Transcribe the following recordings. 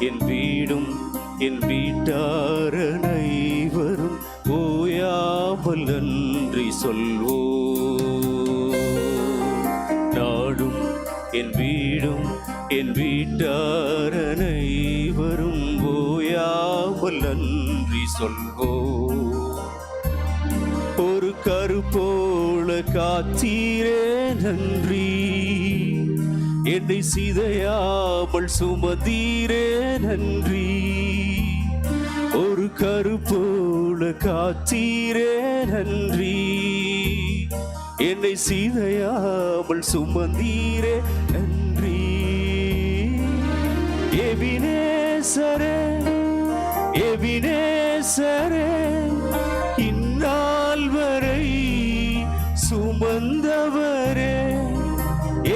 என் வீடும் என் வீட்டார் அனைவரும் ஓயாமல் நன்றி சொல்வோம். நாடும் என் வீடும் என் வீட்டார் அனைவரும் ஓயாமல் நன்றி சொல்வோம். ஒரு கரு போல காத்தீரே நன்றி, என்னை சிதையாமல் சுமந்தீரே நன்றி. ஒரு கரு போல காத்தீரே நன்றி, என்னை சிதையாமல் சுமந்தீரே நன்றி. எபினேசரே எபினேசரே, இந்நாள் வரை சுமந்தவரே.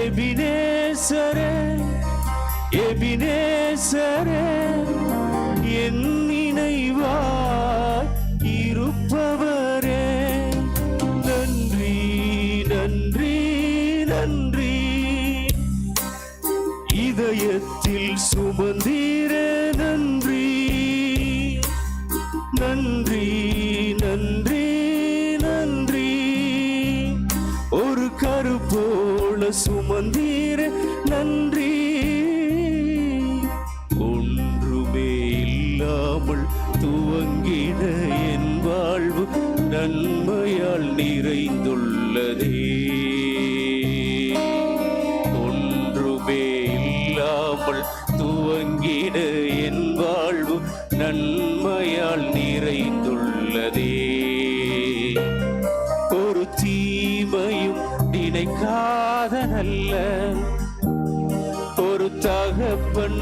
எபினேசரே எபினேசரே, என் நினைவாய் இருப்பவரே. நன்றி நன்றி நன்றி, இதயத்தில் சுமந்தீரே நன்றி. நன்றி நன்றி நன்றி, ஒரு கரு போல சுமந்தீரே நன்றி. ஒன்றுமே இல்லாமல் துவங்கின என் வாழ்வு நன்மையால் நிறைந்துள்ளதே. ஒன்றுமே இல்லாமல் துவங்கின என் வாழ்வு நன்மையால் நிறைந்துள்ளதே. ஒரு தீமையும் நினைக்காத நல்ல ஒரு தகப்பன்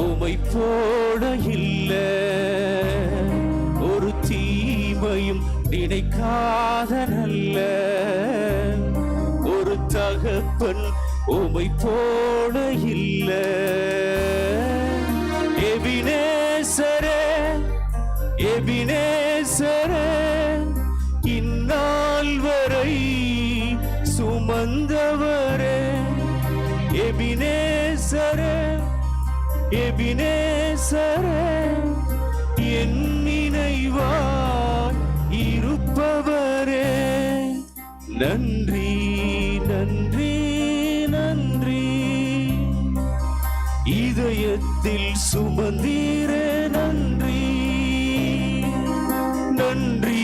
உமை போட இல்ல. ஒரு தீமையும் நினைக்காத நல்ல ஒரு தகப்பன் உமை போட இல்ல. எபினேசரே எபினேசரே, இந்நாள் வரை சுமந்தவரே. எபினேசரே எபினேசரே, என் நினைவாய் இருப்பவரே. நன்றி நன்றி நன்றி, இதயத்தில் சுமந்தீரே நன்றி. நன்றி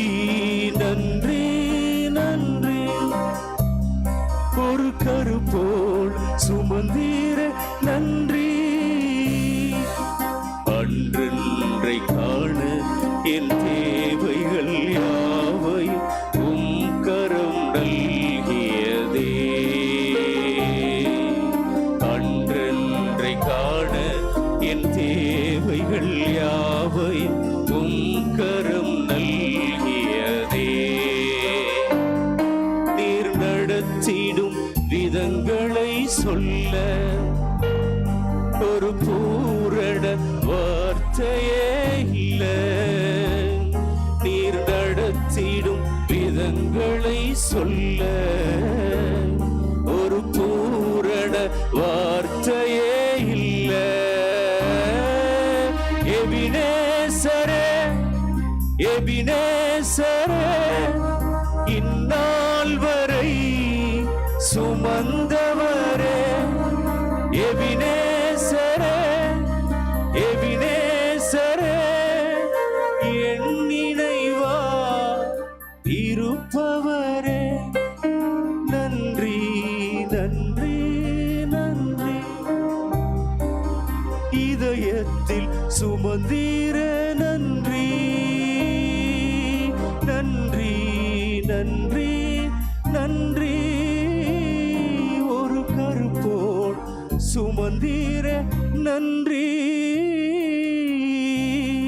நன்றி நன்றி, ஒரு கரு போல் சுமந்தீரே நன்றி. அன்றென்றை காண என் தேவைகள் யாவையும் உம் கரம் நல்கியதே. அன்றென்றை காண என் தேவைகள் யாவையும் உம் கரம் நல்கியதே. நீர் நடத்திடும் விதங்களை சொல்ல ஒரு பூரண வார்த்தையே இல்ல. நீர் நடத்திடும் விதங்களை சொல்ல ஒரு பூரண வார்த்தையே இல்ல. எபினேசரே எபினேசரே, இந்நாள் வரை சுமந்தவரே. எபினேசரே எபினேசரே, என் நினைவாய் இருப்பவரே. நன்றி நன்றி நன்றி, இதயத்தில் சுமந்தீரே நன்றி.